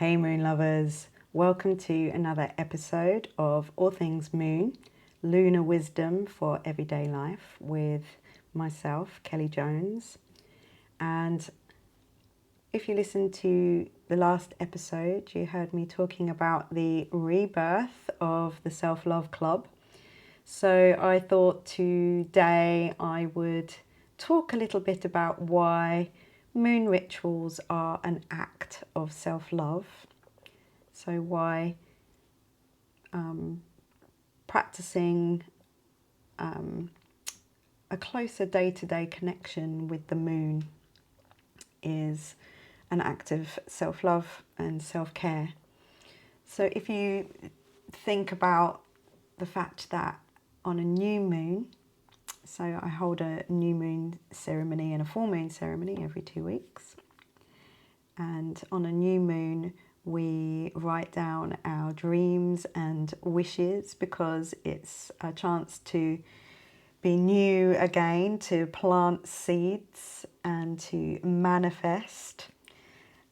Hey Moon lovers, welcome to another episode of All Things Moon, Lunar Wisdom for Everyday Life with myself, Kelly Jones. And if you listened to the last episode, you heard me talking about the rebirth of the Self-Love Club. So I thought today I would talk a little bit about why moon rituals are an act of self-love. So why practicing a closer day-to-day connection with the moon is an act of self-love and self-care. So if you think about the fact that on a new moon, so I hold a new moon ceremony and a full moon ceremony every 2 weeks. And on a new moon, we write down our dreams and wishes because it's a chance to be new again, to plant seeds and to manifest.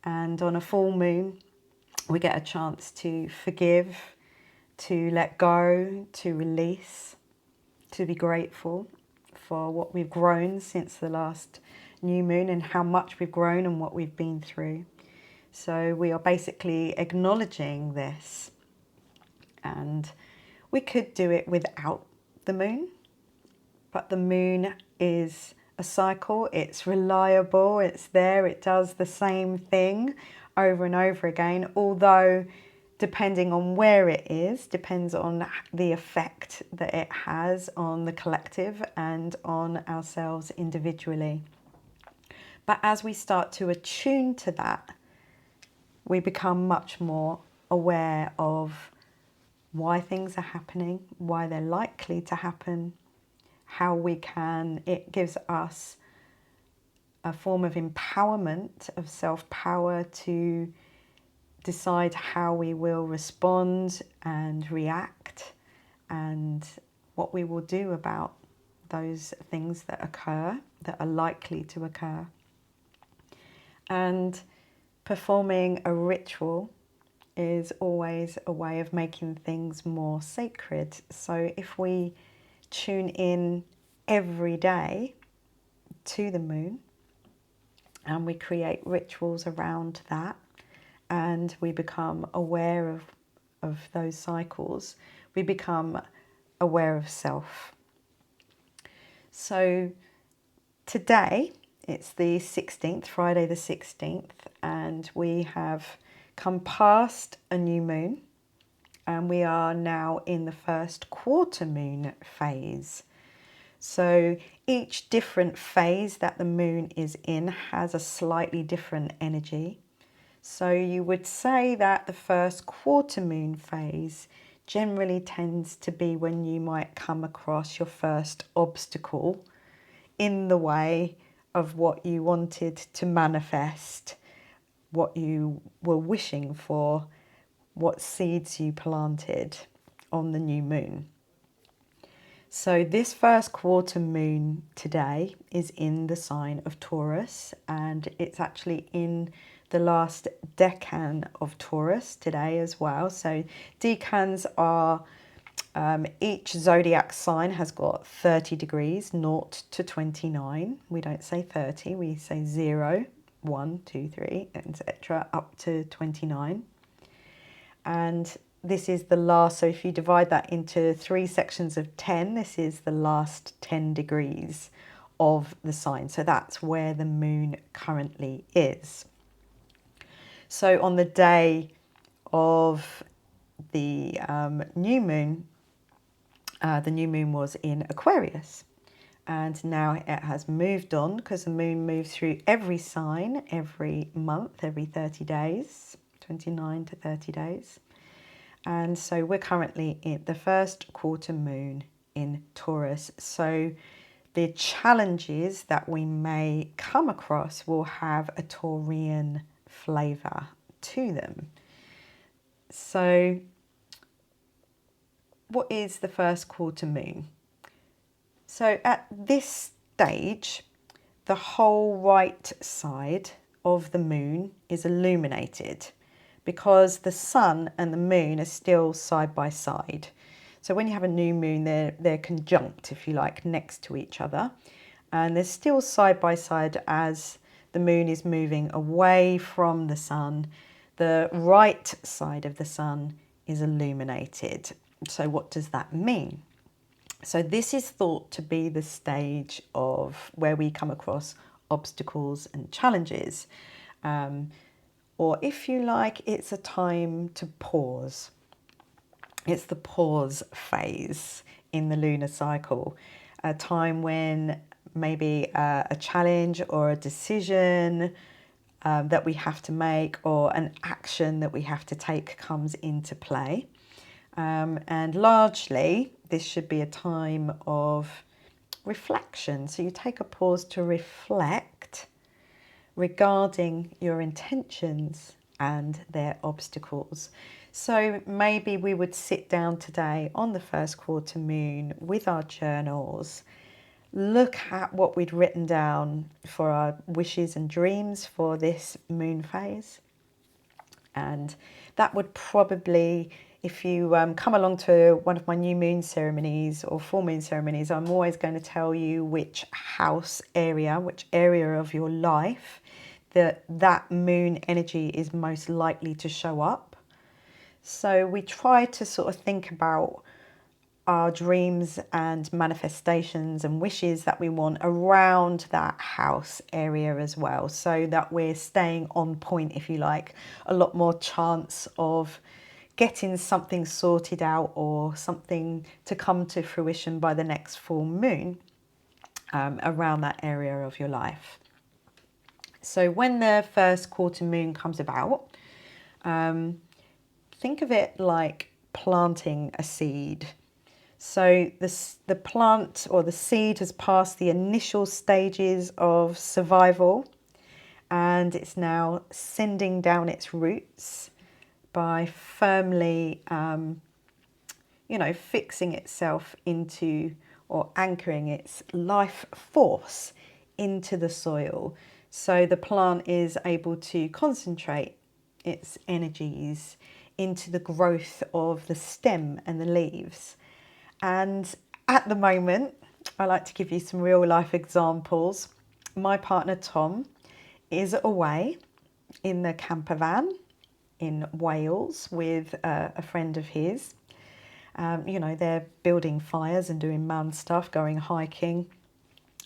And on a full moon, we get a chance to forgive, to let go, to release, to be grateful for what we've grown since the last new moon and how much we've grown and what we've been through. So we are basically acknowledging this, and we could do it without the moon, but the moon is a cycle, it's reliable, it's there, it does the same thing over and over again, although depending on where it is, depends on the effect that it has on the collective and on ourselves individually. But as we start to attune to that, we become much more aware of why things are happening, why they're likely to happen, how we can, it gives us a form of empowerment, of self-power to decide how we will respond and react and what we will do about those things that occur, that are likely to occur. And performing a ritual is always a way of making things more sacred. So if we tune in every day to the moon and we create rituals around that, and we become aware of those cycles, we become aware of self. So today, it's the 16th, Friday the 16th, and we have come past a new moon, and we are now in the first quarter moon phase. So each different phase that the moon is in has a slightly different energy. So you would say that the first quarter moon phase generally tends to be when you might come across your first obstacle in the way of what you wanted to manifest, what you were wishing for, what seeds you planted on the new moon. So this first quarter moon today is in the sign of Taurus, and it's actually in the last decan of Taurus today as well. So decans are, each zodiac sign has got 30 degrees, 0 to 29. We don't say 30, we say 0, 1, 2, 3, etc. up to 29. And this is the last, so if you divide that into 3 sections of 10, this is the last 10 degrees of the sign. So that's where the moon currently is. So on the day of the new moon was in Aquarius. And now it has moved on because the moon moves through every sign every month, every 30 days, 29 to 30 days. And so we're currently in the first quarter moon in Taurus. So the challenges that we may come across will have a Taurian flavour to them. So what is the first quarter moon? So at this stage, the whole right side of the moon is illuminated, because the sun and the moon are still side by side. So when you have a new moon, they're conjunct, if you like, next to each other. And they're still side by side as the moon is moving away from the sun. The right side of the sun is illuminated. So what does that mean? So this is thought to be the stage of where we come across obstacles and challenges. Or if you like, it's a time to pause. It's the pause phase in the lunar cycle, a time when maybe a challenge or a decision that we have to make or an action that we have to take comes into play. And largely, this should be a time of reflection. So you take a pause to reflect regarding your intentions and their obstacles. So maybe we would sit down today on the first quarter moon with our journals, look at what we'd written down for our wishes and dreams for this moon phase. And that would probably, if you come along to one of my new moon ceremonies or full moon ceremonies, I'm always going to tell you which house area, which area of your life that moon energy is most likely to show up. So we try to sort of think about our dreams and manifestations and wishes that we want around that house area as well, so that we're staying on point, if you like, a lot more chance of getting something sorted out or something to come to fruition by the next full moon around that area of your life. So when the first quarter moon comes about, think of it like planting a seed. So the plant or the seed has passed the initial stages of survival, and it's now sending down its roots by firmly, fixing itself into or anchoring its life force into the soil. So the plant is able to concentrate its energies into the growth of the stem and the leaves. And at the moment, I like to give you some real life examples. My partner Tom is away in the camper van in Wales with a friend of his. They're building fires and doing man stuff, going hiking.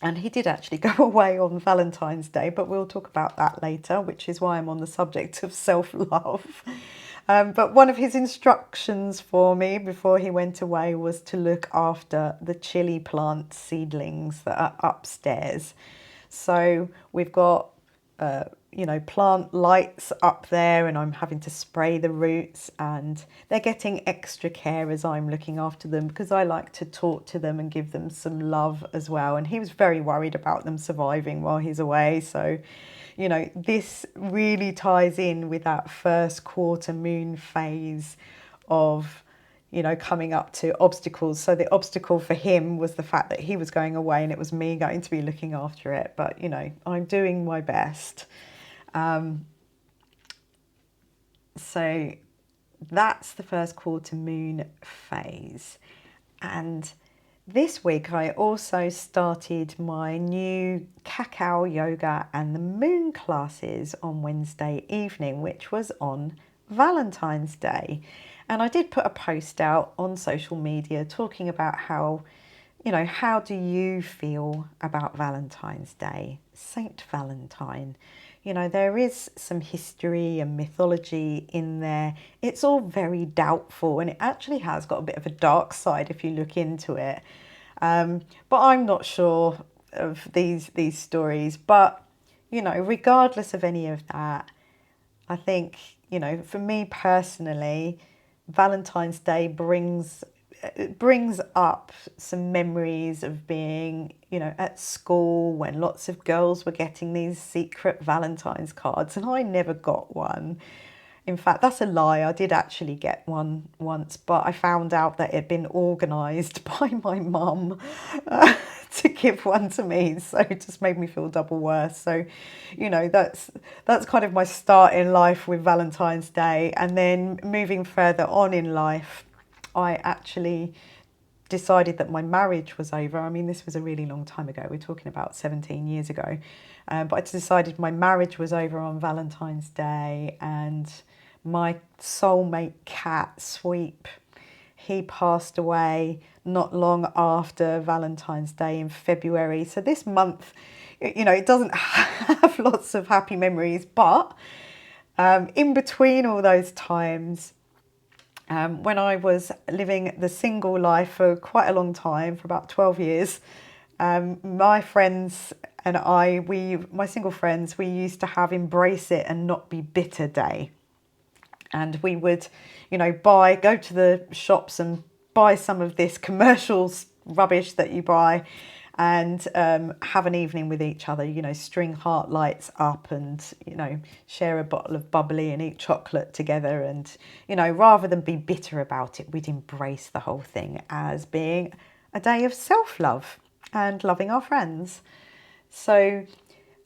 And he did actually go away on Valentine's Day, but we'll talk about that later, which is why I'm on the subject of self-love. But one of his instructions for me before he went away was to look after the chili plant seedlings that are upstairs. So we've got, plant lights up there, and I'm having to spray the roots, and they're getting extra care as I'm looking after them, because I like to talk to them and give them some love as well. And he was very worried about them surviving while he's away. So, this really ties in with that first quarter moon phase of, coming up to obstacles. So the obstacle for him was the fact that he was going away and it was me going to be looking after it. But, I'm doing my best. So that's the first quarter moon phase. And this week I also started my new cacao yoga and the moon classes on Wednesday evening, which was on Valentine's Day. And I did put a post out on social media talking about how do you feel about Valentine's Day, Saint Valentine? There is some history and mythology in there. It's all very doubtful, and it actually has got a bit of a dark side if you look into it. But I'm not sure of these stories. But, regardless of any of that, I think, for me personally, Valentine's Day brings up some memories of being, at school when lots of girls were getting these secret Valentine's cards, and I never got one. In fact, that's a lie. I did actually get one once, but I found out that it had been organised by my mum to give one to me, so it just made me feel double worse. So, you know, that's kind of my start in life with Valentine's Day. And then moving further on in life, I actually decided that my marriage was over. I mean, this was a really long time ago. We're talking about 17 years ago. But I decided my marriage was over on Valentine's Day, and my soulmate cat, Sweep, he passed away not long after Valentine's Day in February. So this month, you know, it doesn't have lots of happy memories, but in between all those times, when I was living the single life for quite a long time, for about 12 years, my friends and I, my single friends, we used to have Embrace It and Not Be Bitter Day. And we would, you know, go to the shops and buy some of this commercial rubbish that you buy, and have an evening with each other, you know, string heart lights up and, you know, share a bottle of bubbly and eat chocolate together. And, you know, rather than be bitter about it, we'd embrace the whole thing as being a day of self-love and loving our friends. So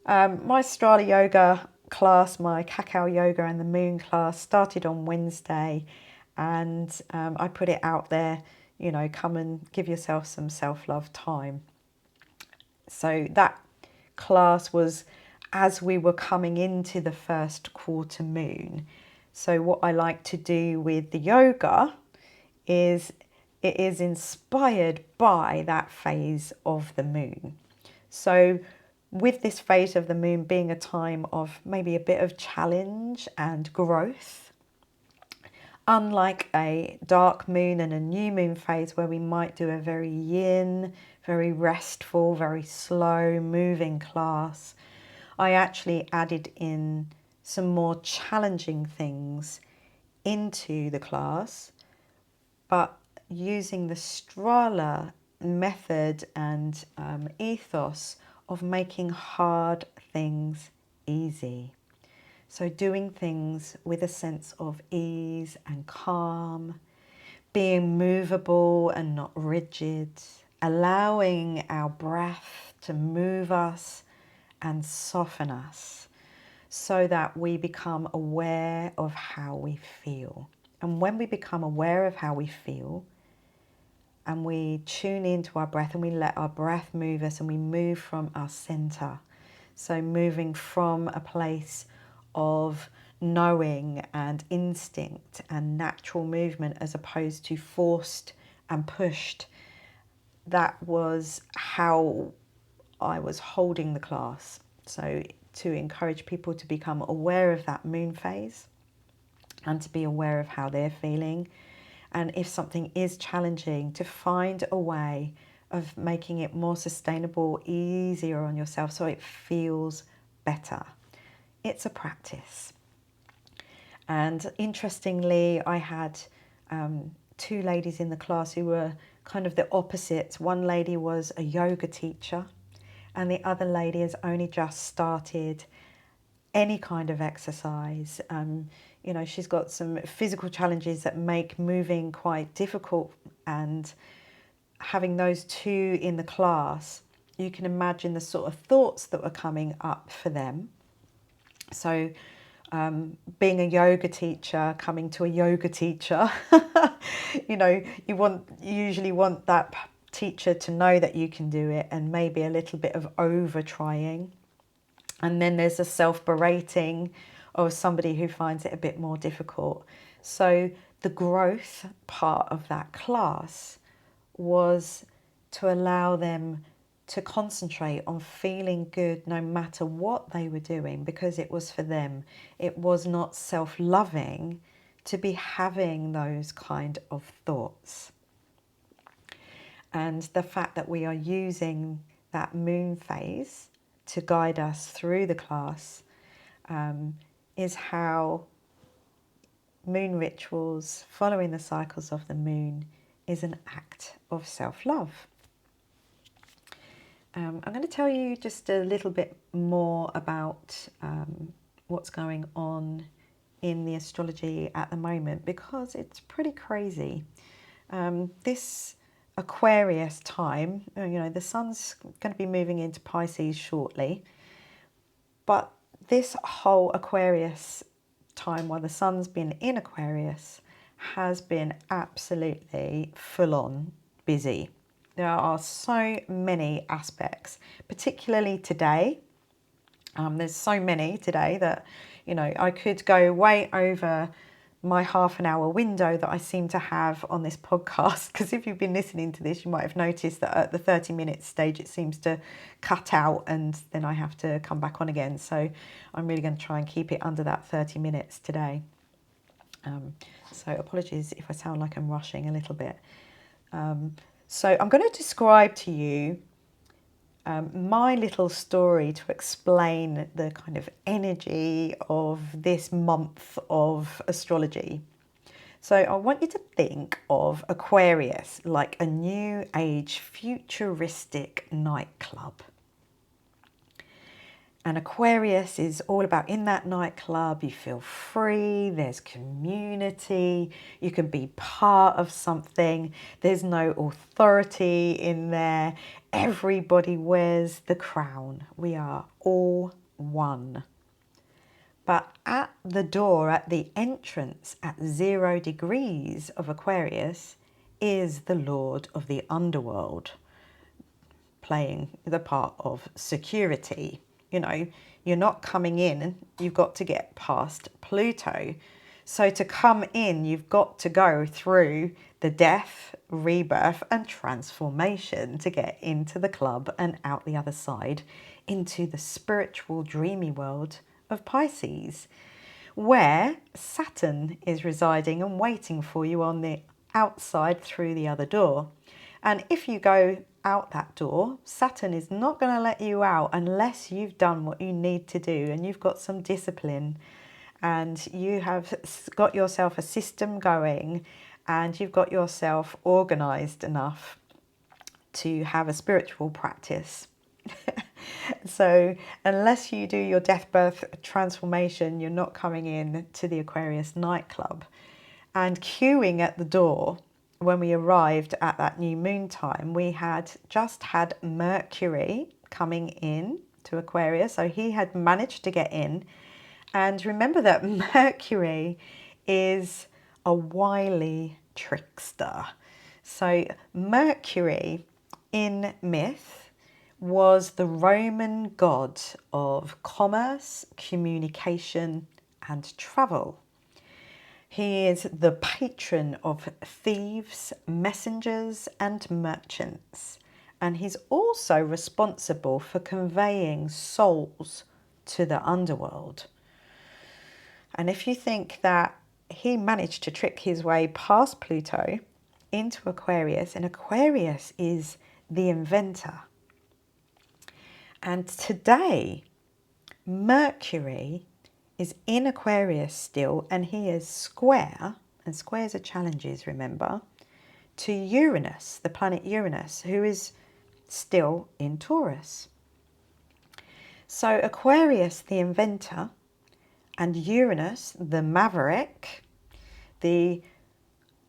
my Strala yoga class, my cacao yoga and the moon class started on Wednesday, and I put it out there, you know, come and give yourself some self-love time. So that class was as we were coming into the first quarter moon. So what I like to do with the yoga is it is inspired by that phase of the moon. So with this phase of the moon being a time of maybe a bit of challenge and growth, unlike a dark moon and a new moon phase where we might do a very yin, very restful, very slow moving class, I actually added in some more challenging things into the class, but using the Strala method and ethos of making hard things easy. So doing things with a sense of ease and calm, being movable and not rigid, allowing our breath to move us and soften us so that we become aware of how we feel. And when we become aware of how we feel and we tune into our breath and we let our breath move us and we move from our center, so moving from a place of knowing and instinct and natural movement as opposed to forced and pushed, that was how I was holding the class. So to encourage people to become aware of that moon phase and to be aware of how they're feeling. And if something is challenging, to find a way of making it more sustainable, easier on yourself so it feels better. It's a practice. And interestingly, I had two ladies in the class who were kind of the opposites. One lady was a yoga teacher, and the other lady has only just started any kind of exercise. You know, she's got some physical challenges that make moving quite difficult, and having those two in the class, you can imagine the sort of thoughts that were coming up for them. So being a yoga teacher, coming to a yoga teacher, you know, you usually want that teacher to know that you can do it, and maybe a little bit of over trying. And then there's a self-berating of somebody who finds it a bit more difficult. So the growth part of that class was to allow them to concentrate on feeling good no matter what they were doing, because it was for them. It was not self-loving to be having those kind of thoughts. And the fact that we are using that moon phase to guide us through the class is how moon rituals, following the cycles of the moon, is an act of self-love. I'm going to tell you just a little bit more about what's going on in the astrology at the moment, because it's pretty crazy. This Aquarius time, the sun's going to be moving into Pisces shortly, but this whole Aquarius time while the sun's been in Aquarius has been absolutely full on busy. There are so many aspects, particularly today. There's so many today that, I could go way over my half an hour window that I seem to have on this podcast, because if you've been listening to this, you might have noticed that at the 30-minute stage it seems to cut out and then I have to come back on again. So I'm really going to try and keep it under that 30 minutes today. So apologies if I sound like I'm rushing a little bit. So I'm going to describe to you my little story to explain the kind of energy of this month of astrology. So I want you to think of Aquarius like a new age futuristic nightclub. And Aquarius is all about, in that nightclub, you feel free, there's community, you can be part of something, there's no authority in there, everybody wears the crown, we are all one. But at the door, at the entrance, at 0 degrees of Aquarius, is the Lord of the Underworld, playing the part of security. You're not coming in, you've got to get past Pluto. So to come in, you've got to go through the death, rebirth and transformation to get into the club and out the other side into the spiritual dreamy world of Pisces, where Saturn is residing and waiting for you on the outside through the other door. And if you go out that door, Saturn is not going to let you out unless you've done what you need to do and you've got some discipline and you have got yourself a system going and you've got yourself organized enough to have a spiritual practice. So unless you do your death, birth, transformation, you're not coming in to the Aquarius nightclub. And queuing at the door, when we arrived at that new moon time, we had just had Mercury coming in to Aquarius. So he had managed to get in. And remember that Mercury is a wily trickster. So Mercury in myth was the Roman god of commerce, communication, and travel. He is the patron of thieves, messengers, and merchants. And he's also responsible for conveying souls to the underworld. And if you think that he managed to trick his way past Pluto into Aquarius, and Aquarius is the inventor. And today, Mercury is in Aquarius still, and he is square, and squares are challenges, remember, to Uranus, the planet Uranus, who is still in Taurus. So Aquarius, the inventor, and Uranus, the maverick, the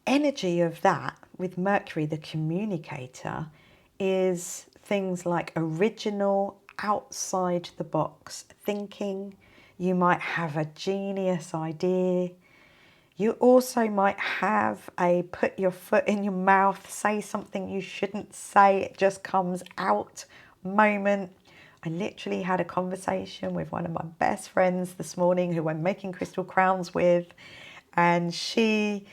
energy of that with Mercury, the communicator, is things like original, outside the box thinking. You might have a genius idea. You also might have a put your foot in your mouth, say something you shouldn't say, it just comes out moment. I literally had a conversation with one of my best friends this morning who I'm making crystal crowns with, and she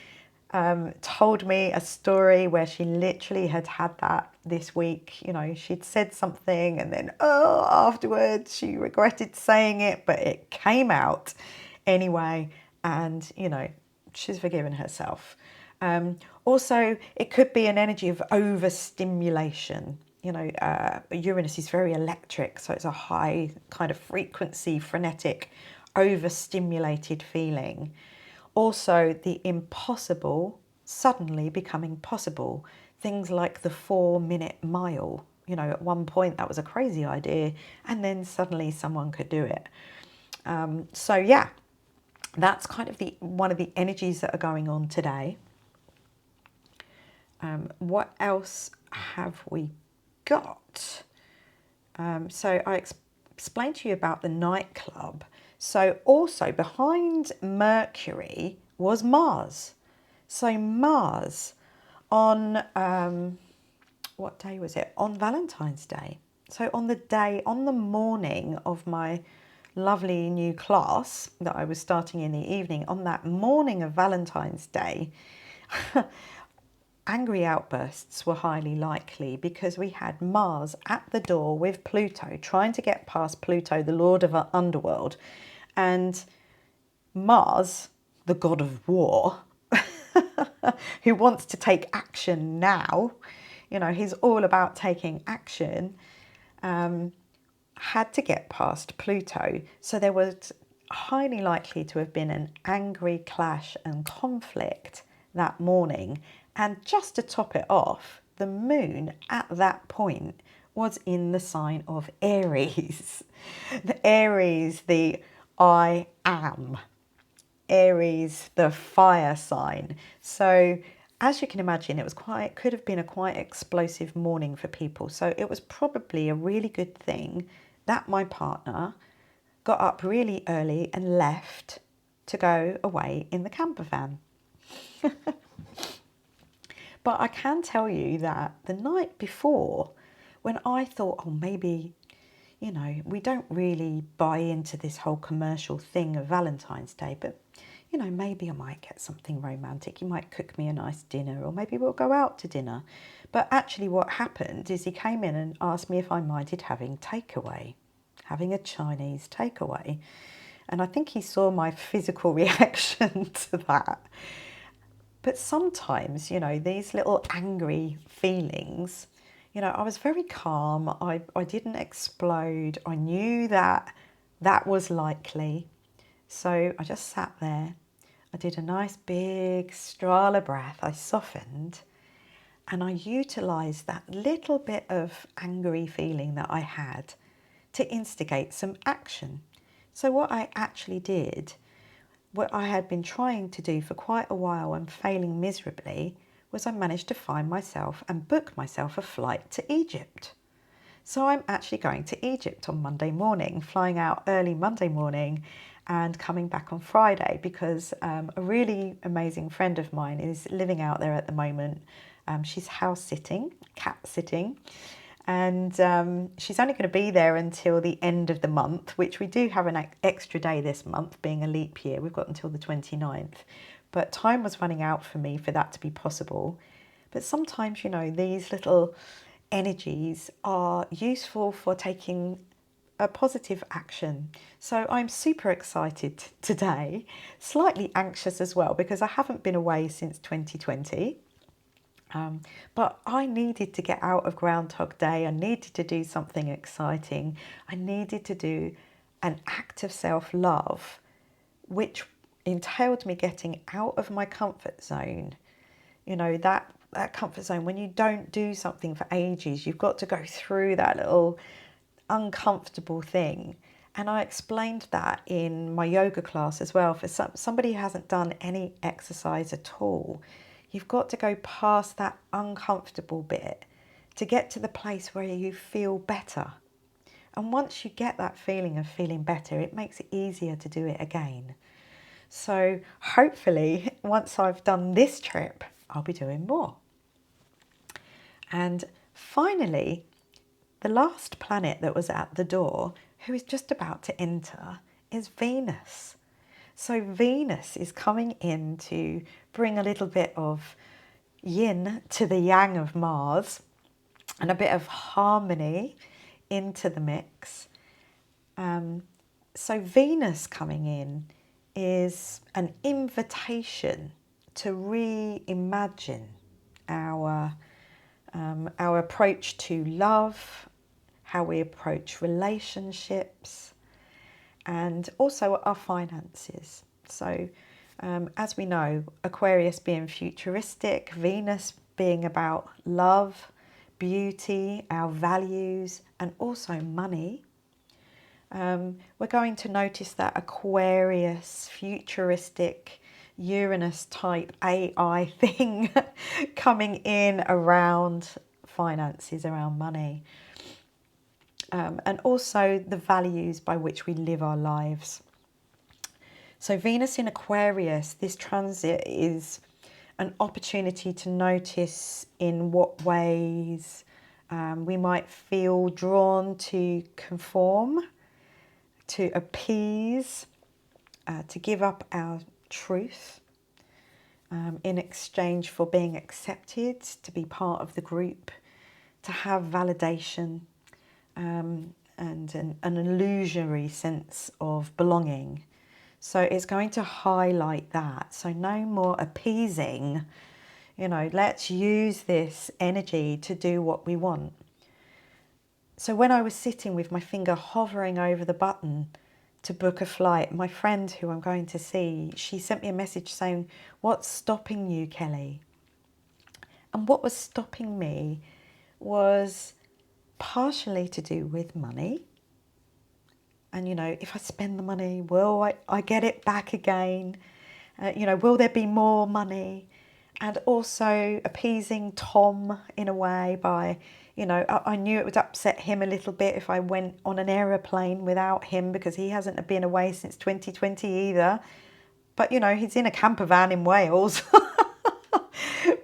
told me a story where she literally had that this week. She'd said something and then afterwards she regretted saying it, but it came out anyway, and she's forgiven herself. Also, it could be an energy of overstimulation. Uranus is very electric, so it's a high kind of frequency, frenetic, overstimulated feeling. Also, the impossible suddenly becoming possible. Things like the 4-minute mile. At one point that was a crazy idea, and then suddenly someone could do it. So yeah, that's kind of one of the energies that are going on today. What else have we got? So I explained to you about the nightclub. So also behind Mercury was Mars. So Mars on, what day was it? On Valentine's Day. So on the morning of my lovely new class that I was starting in the evening, on that morning of Valentine's Day, angry outbursts were highly likely because we had Mars at the door with Pluto, trying to get past Pluto, the lord of our underworld. And Mars, the god of war, who wants to take action now, you know, he's all about taking action, had to get past Pluto. So there was highly likely to have been an angry clash and conflict that morning. And just to top it off, the moon at that point was in the sign of Aries. The Aries, the I am. Aries, the fire sign. So as you can imagine, could have been a quite explosive morning for people. So it was probably a really good thing that my partner got up really early and left to go away in the camper van. But I can tell you that the night before, when I thought, oh, maybe, you know, we don't really buy into this whole commercial thing of Valentine's Day, but, you know, maybe I might get something romantic. You might cook me a nice dinner, or maybe we'll go out to dinner. But actually what happened is he came in and asked me if I minded having takeaway, having a Chinese takeaway. And I think he saw my physical reaction to that. But sometimes, you know, these little angry feelings, you know, I was very calm. I didn't explode. I knew that that was likely. So I just sat there. I did a nice big strahl of breath. I softened and I utilised that little bit of angry feeling that I had to instigate some action. So what I actually did, what I had been trying to do for quite a while and failing miserably, was I managed to find myself and book myself a flight to Egypt. So I'm actually going to Egypt on Monday morning, flying out early Monday morning and coming back on Friday because a really amazing friend of mine is living out there at the moment. She's house sitting, cat sitting, and she's only going to be there until the end of the month, which we do have an extra day this month, being a leap year. We've got until the 29th. But time was running out for me for that to be possible. But sometimes, you know, these little energies are useful for taking a positive action. So I'm super excited today, slightly anxious as well, because I haven't been away since 2020. But I needed to get out of Groundhog Day. I needed to do something exciting. I needed to do an act of self-love, which entailed me getting out of my comfort zone. You know, that comfort zone, when you don't do something for ages, you've got to go through that little uncomfortable thing. And I explained that in my yoga class as well. For somebody who hasn't done any exercise at all, you've got to go past that uncomfortable bit to get to the place where you feel better. And once you get that feeling of feeling better, it makes it easier to do it again. So hopefully, once I've done this trip, I'll be doing more. And finally, the last planet that was at the door, who is just about to enter, is Venus. So Venus is coming in to bring a little bit of yin to the yang of Mars and a bit of harmony into the mix. So Venus coming in is an invitation to reimagine our approach to love, how we approach relationships, and also our finances. So as we know, Aquarius being futuristic, Venus being about love, beauty, our values, and also money. We're going to notice that Aquarius, futuristic, Uranus type AI thing coming in around finances, around money. And also the values by which we live our lives. So Venus in Aquarius, this transit is an opportunity to notice in what ways we might feel drawn to conform, to appease, to give up our truth in exchange for being accepted, to be part of the group, to have validation, and an illusory sense of belonging. So it's going to highlight that. So no more appeasing, let's use this energy to do what we want. So when I was sitting with my finger hovering over the button to book a flight, my friend who I'm going to see, she sent me a message saying, "What's stopping you, Kelly?" And what was stopping me was partially to do with money. And, if I spend the money, will I get it back again? Will there be more money? And also appeasing Tom in a way by, I knew it would upset him a little bit if I went on an aeroplane without him, because he hasn't been away since 2020 either. But, he's in a camper van in Wales.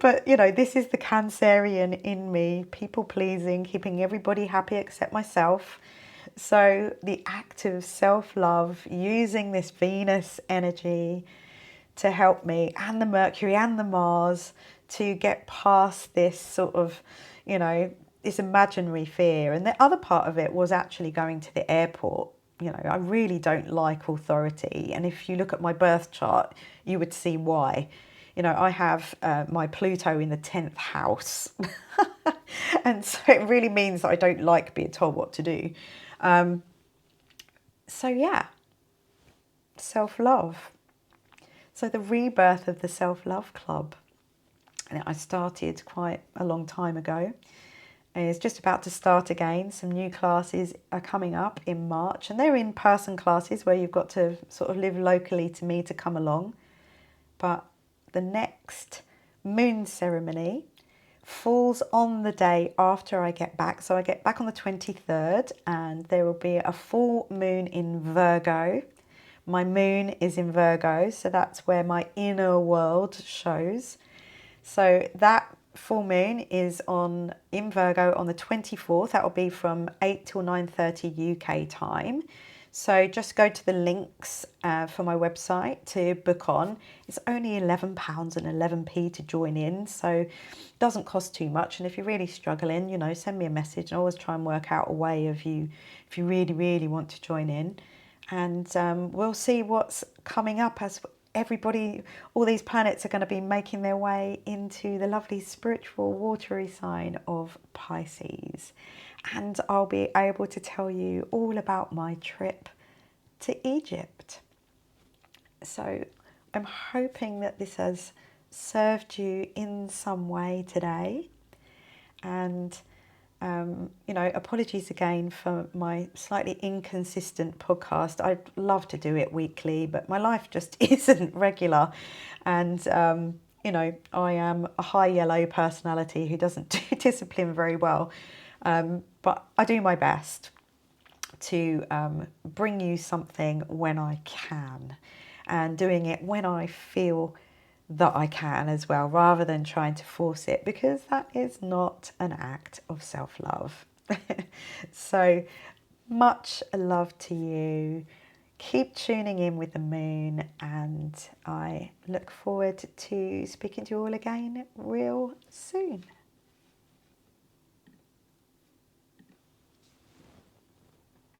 But, this is the Cancerian in me, people pleasing, keeping everybody happy except myself. So the act of self-love, using this Venus energy to help me, and the Mercury and the Mars, to get past this sort of, this imaginary fear. And the other part of it was actually going to the airport. I really don't like authority. And if you look at my birth chart, you would see why. I have my Pluto in the 10th house. And so it really means that I don't like being told what to do. So yeah, self-love. So the rebirth of the Self-Love Club, and I started quite a long time ago. It's just about to start again. Some new classes are coming up in March, and they're in-person classes where you've got to sort of live locally to me to come along. But the next moon ceremony falls on the day after I get back. So I get back on the 23rd, and there will be a full moon in Virgo. My moon is in Virgo, so that's where my inner world shows. So that full moon is in Virgo on the 24th. That will be from 8 till 9:30 UK time. So just go to the links for my website to book on. It's only £11 and 11p to join in, so it doesn't cost too much. And if you're really struggling, send me a message. I always try and work out a way if you really, really want to join in. And we'll see what's coming up as all these planets are going to be making their way into the lovely spiritual watery sign of Pisces. And I'll be able to tell you all about my trip to Egypt. So I'm hoping that this has served you in some way today. And apologies again for my slightly inconsistent podcast. I'd love to do it weekly, but my life just isn't regular. And, I am a high yellow personality who doesn't do discipline very well. But I do my best to bring you something when I can, and doing it when I feel that I can as well, rather than trying to force it, because that is not an act of self-love. So much love to you. Keep tuning in with the moon, and I look forward to speaking to you all again real soon.